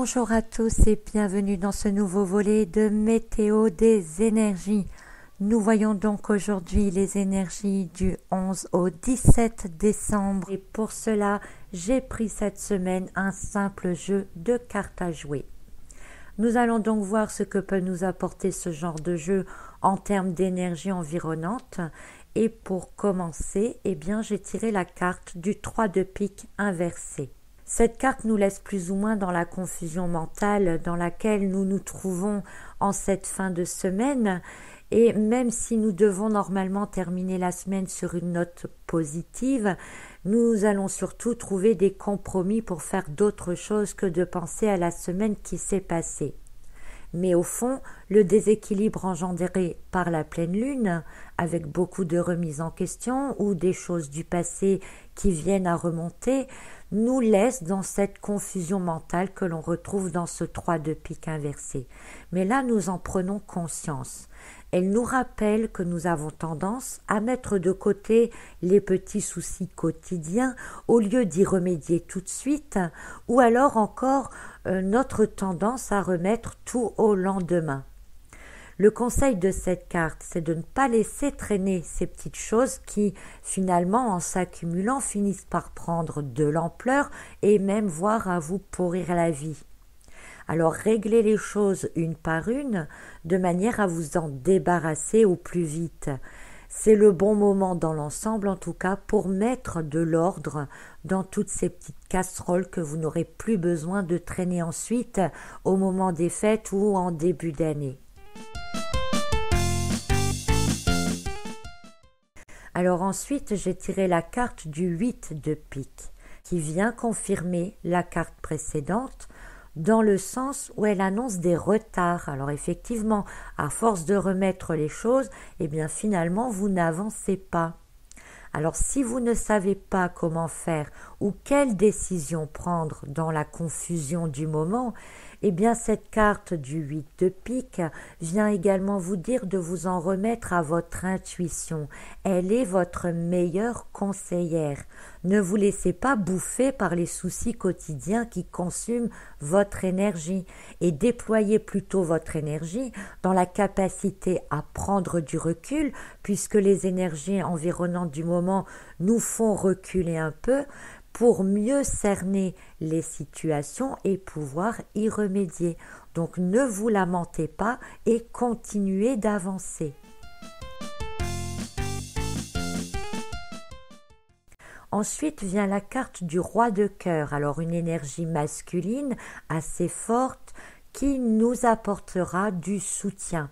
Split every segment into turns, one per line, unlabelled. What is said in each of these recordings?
Bonjour à tous et bienvenue dans ce nouveau volet de Météo des énergies. Nous voyons donc aujourd'hui les énergies du 11 au 17 décembre et pour cela, j'ai pris cette semaine un simple jeu de cartes à jouer. Nous allons donc voir ce que peut nous apporter ce genre de jeu en termes d'énergie environnante. Et pour commencer, j'ai tiré la carte du 3 de pique inversé. Cette carte nous laisse plus ou moins dans la confusion mentale dans laquelle nous nous trouvons en cette fin de semaine. Et même si nous devons normalement terminer la semaine sur une note positive, nous allons surtout trouver des compromis pour faire d'autres choses que de penser à la semaine qui s'est passée. Mais au fond, le déséquilibre engendré par la pleine lune, avec beaucoup de remises en question ou des choses du passé qui viennent à remonter, nous laisse dans cette confusion mentale que l'on retrouve dans ce 3 de pique inversé. Mais là, nous en prenons conscience. Elle nous rappelle que nous avons tendance à mettre de côté les petits soucis quotidiens au lieu d'y remédier tout de suite, ou alors encore notre tendance à remettre tout au lendemain. Le conseil de cette carte, c'est de ne pas laisser traîner ces petites choses qui, finalement, en s'accumulant, finissent par prendre de l'ampleur et même voire à vous pourrir la vie. Alors réglez les choses une par une, de manière à vous en débarrasser au plus vite. C'est le bon moment dans l'ensemble, en tout cas, pour mettre de l'ordre dans toutes ces petites casseroles que vous n'aurez plus besoin de traîner ensuite au moment des fêtes ou en début d'année. Alors ensuite, j'ai tiré la carte du 8 de pique, qui vient confirmer la carte précédente, dans le sens où elle annonce des retards. Alors effectivement, à force de remettre les choses, finalement, vous n'avancez pas. Alors si vous ne savez pas comment faire ou quelle décision prendre dans la confusion du moment, cette carte du 8 de pique vient également vous dire de vous en remettre à votre intuition. Elle est votre meilleure conseillère. Ne vous laissez pas bouffer par les soucis quotidiens qui consument votre énergie et déployez plutôt votre énergie dans la capacité à prendre du recul, puisque les énergies environnantes du moment nous font reculer un peu pour mieux cerner les situations et pouvoir y remédier. Donc ne vous lamentez pas et continuez d'avancer. Ensuite vient la carte du roi de cœur, alors une énergie masculine assez forte qui nous apportera du soutien.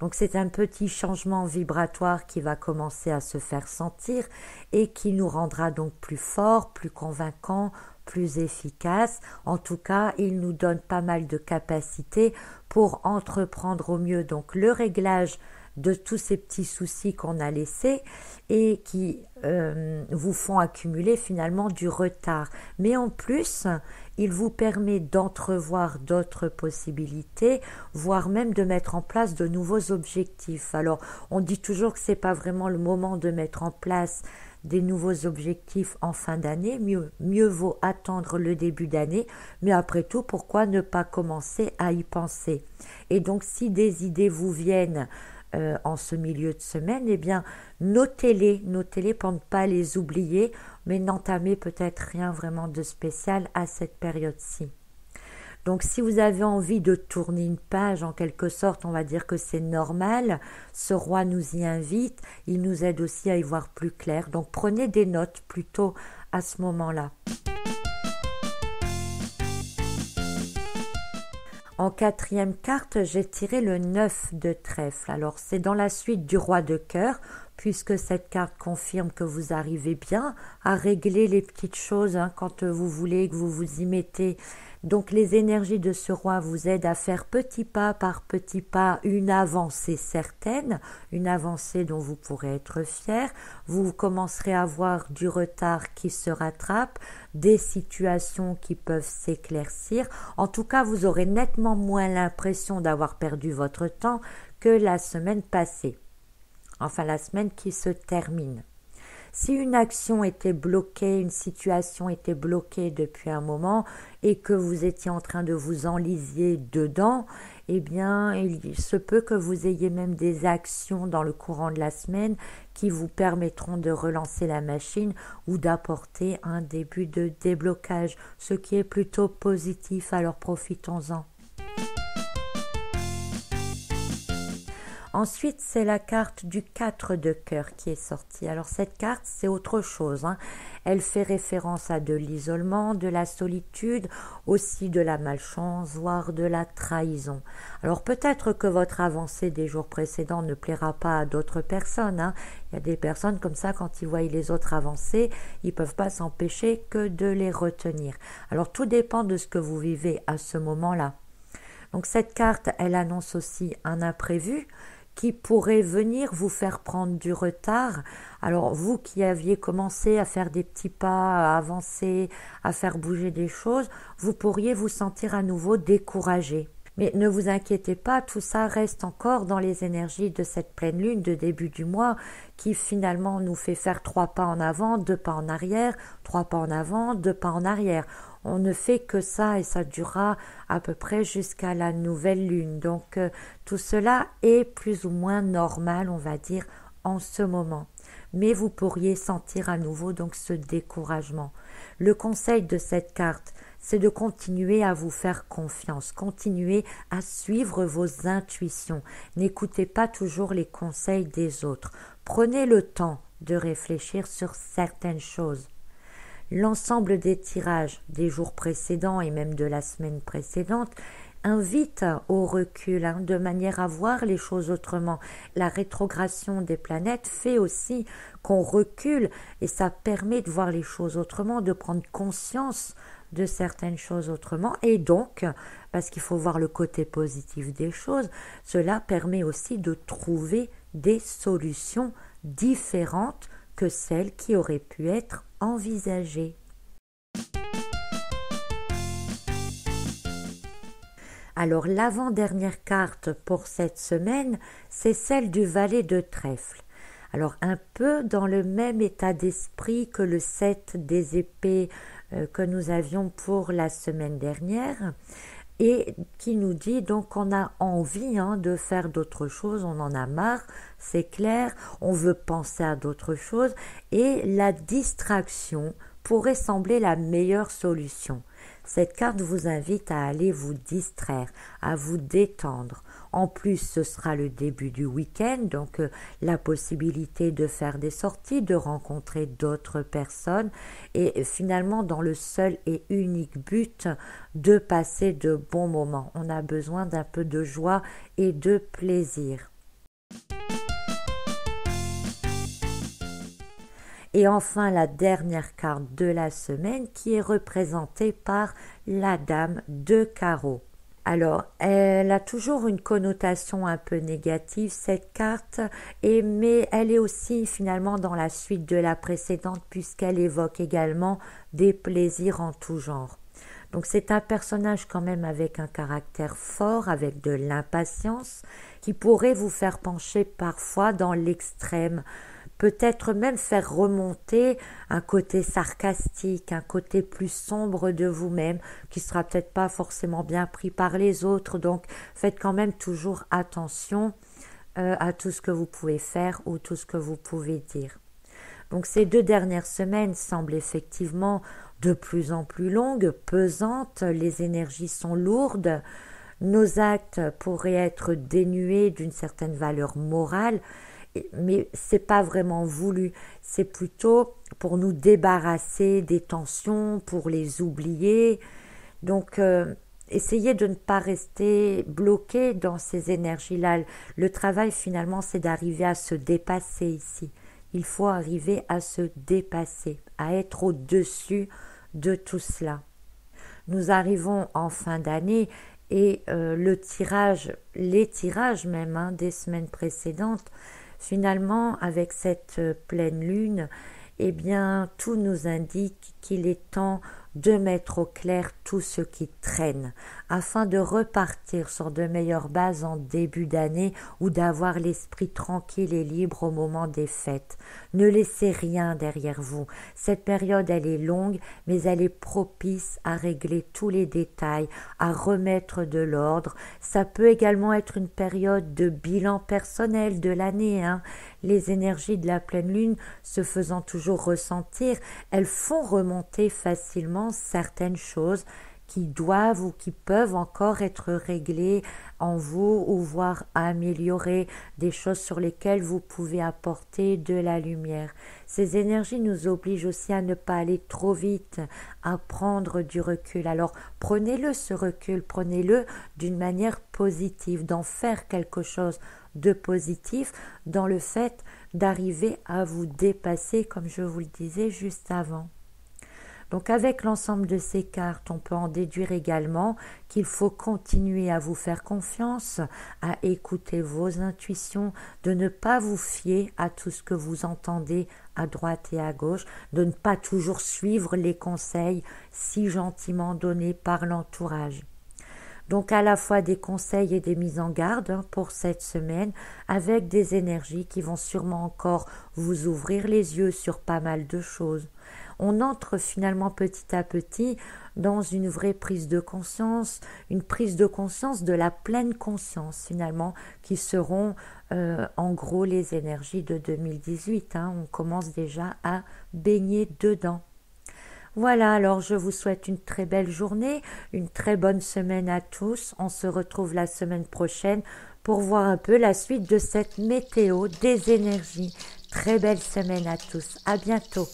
Donc c'est un petit changement vibratoire qui va commencer à se faire sentir et qui nous rendra donc plus forts, plus convaincants, plus efficaces. En tout cas, il nous donne pas mal de capacités pour entreprendre au mieux donc le réglage de tous ces petits soucis qu'on a laissés et qui vous font accumuler finalement du retard. Mais en plus, il vous permet d'entrevoir d'autres possibilités, voire même de mettre en place de nouveaux objectifs. Alors, on dit toujours que c'est pas vraiment le moment de mettre en place des nouveaux objectifs en fin d'année, mieux vaut attendre le début d'année, mais après tout, pourquoi ne pas commencer à y penser? Et donc, si des idées vous viennent en ce milieu de semaine, notez-les pour ne pas les oublier, mais n'entamez peut-être rien vraiment de spécial à cette période-ci. Donc si vous avez envie de tourner une page, en quelque sorte, on va dire que c'est normal, ce roi nous y invite, il nous aide aussi à y voir plus clair, donc prenez des notes plutôt à ce moment-là. En quatrième carte, j'ai tiré le 9 de trèfle. Alors, c'est dans la suite du roi de cœur, puisque cette carte confirme que vous arrivez bien à régler les petites choses quand vous voulez, que vous vous y mettez. Donc, les énergies de ce roi vous aident à faire petit pas par petit pas une avancée certaine, une avancée dont vous pourrez être fier. Vous commencerez à avoir du retard qui se rattrape, des situations qui peuvent s'éclaircir. En tout cas, vous aurez nettement moins l'impression d'avoir perdu votre temps que la semaine passée. Enfin, la semaine qui se termine. Si une action était bloquée, une situation était bloquée depuis un moment et que vous étiez en train de vous enliser dedans, eh bien, il se peut que vous ayez même des actions dans le courant de la semaine qui vous permettront de relancer la machine ou d'apporter un début de déblocage, ce qui est plutôt positif, alors profitons-en. Ensuite, c'est la carte du 4 de cœur qui est sortie. Alors cette carte, c'est autre chose, hein. Elle fait référence à de l'isolement, de la solitude, aussi de la malchance, voire de la trahison. Alors peut-être que votre avancée des jours précédents ne plaira pas à d'autres personnes, hein. Il y a des personnes comme ça, quand ils voient les autres avancer, ils ne peuvent pas s'empêcher que de les retenir. Alors tout dépend de ce que vous vivez à ce moment-là. Donc cette carte, elle annonce aussi un imprévu qui pourrait venir vous faire prendre du retard. Alors vous qui aviez commencé à faire des petits pas, à avancer, à faire bouger des choses, vous pourriez vous sentir à nouveau découragé. Mais ne vous inquiétez pas, tout ça reste encore dans les énergies de cette pleine lune de début du mois qui finalement nous fait faire 3 pas en avant, 2 pas en arrière, 3 pas en avant, 2 pas en arrière. On ne fait que ça et ça durera à peu près jusqu'à la nouvelle lune. Donc tout cela est plus ou moins normal, on va dire, en ce moment. Mais vous pourriez sentir à nouveau donc ce découragement. Le conseil de cette carte, c'est de continuer à vous faire confiance, continuer à suivre vos intuitions. N'écoutez pas toujours les conseils des autres. Prenez le temps de réfléchir sur certaines choses. L'ensemble des tirages des jours précédents et même de la semaine précédente invite au recul, de manière à voir les choses autrement. La rétrogradation des planètes fait aussi qu'on recule et ça permet de voir les choses autrement, de prendre conscience de certaines choses autrement et donc, parce qu'il faut voir le côté positif des choses, cela permet aussi de trouver des solutions différentes que celles qui auraient pu être envisagées. Alors l'avant-dernière carte pour cette semaine, c'est celle du valet de trèfle. Alors un peu dans le même état d'esprit que le 7 des épées que nous avions pour la semaine dernière et qui nous dit donc qu'on a envie de faire d'autres choses, on en a marre, c'est clair, on veut penser à d'autres choses et la distraction pourrait sembler la meilleure solution. Cette carte vous invite à aller vous distraire, à vous détendre. En plus, ce sera le début du week-end, donc la possibilité de faire des sorties, de rencontrer d'autres personnes et finalement dans le seul et unique but de passer de bons moments. On a besoin d'un peu de joie et de plaisir. Et enfin, la dernière carte de la semaine qui est représentée par la dame de carreau. Alors, elle a toujours une connotation un peu négative, cette carte, mais elle est aussi finalement dans la suite de la précédente puisqu'elle évoque également des plaisirs en tout genre. Donc c'est un personnage quand même avec un caractère fort, avec de l'impatience, qui pourrait vous faire pencher parfois dans l'extrême, peut-être même faire remonter un côté sarcastique, un côté plus sombre de vous-même, qui sera peut-être pas forcément bien pris par les autres. Donc faites quand même toujours attention à tout ce que vous pouvez faire ou tout ce que vous pouvez dire. Donc ces 2 dernières semaines semblent effectivement de plus en plus longues, pesantes, les énergies sont lourdes, nos actes pourraient être dénués d'une certaine valeur morale, mais c'est pas vraiment voulu, c'est plutôt pour nous débarrasser des tensions, pour les oublier. Donc essayez de ne pas rester bloqué dans ces énergies-là. Le travail finalement c'est d'arriver à se dépasser ici. Il faut arriver à se dépasser, à être au-dessus de tout cela. Nous arrivons en fin d'année et les tirages même des semaines précédentes, finalement, avec cette pleine lune, eh bien, tout nous indique qu'il est temps de mettre au clair tout ce qui traîne, afin de repartir sur de meilleures bases en début d'année ou d'avoir l'esprit tranquille et libre au moment des fêtes. Ne laissez rien derrière vous. Cette période, elle est longue, mais elle est propice à régler tous les détails, à remettre de l'ordre. Ça peut également être une période de bilan personnel de l'année, Les énergies de la pleine lune se faisant toujours ressentir, elles font remonter facilement certaines choses qui doivent ou qui peuvent encore être réglées en vous ou voire améliorées, des choses sur lesquelles vous pouvez apporter de la lumière. Ces énergies nous obligent aussi à ne pas aller trop vite, à prendre du recul. Alors prenez-le ce recul, prenez-le d'une manière positive, d'en faire quelque chose de positif dans le fait d'arriver à vous dépasser, comme je vous le disais juste avant. Donc avec l'ensemble de ces cartes, on peut en déduire également qu'il faut continuer à vous faire confiance, à écouter vos intuitions, de ne pas vous fier à tout ce que vous entendez à droite et à gauche, de ne pas toujours suivre les conseils si gentiment donnés par l'entourage. Donc à la fois des conseils et des mises en garde pour cette semaine, avec des énergies qui vont sûrement encore vous ouvrir les yeux sur pas mal de choses. On entre finalement petit à petit dans une vraie prise de conscience, une prise de conscience de la pleine conscience finalement, qui seront en gros les énergies de 2018. On commence déjà à baigner dedans. Voilà, alors je vous souhaite une très belle journée, une très bonne semaine à tous. On se retrouve la semaine prochaine pour voir un peu la suite de cette météo des énergies. Très belle semaine à tous, à bientôt.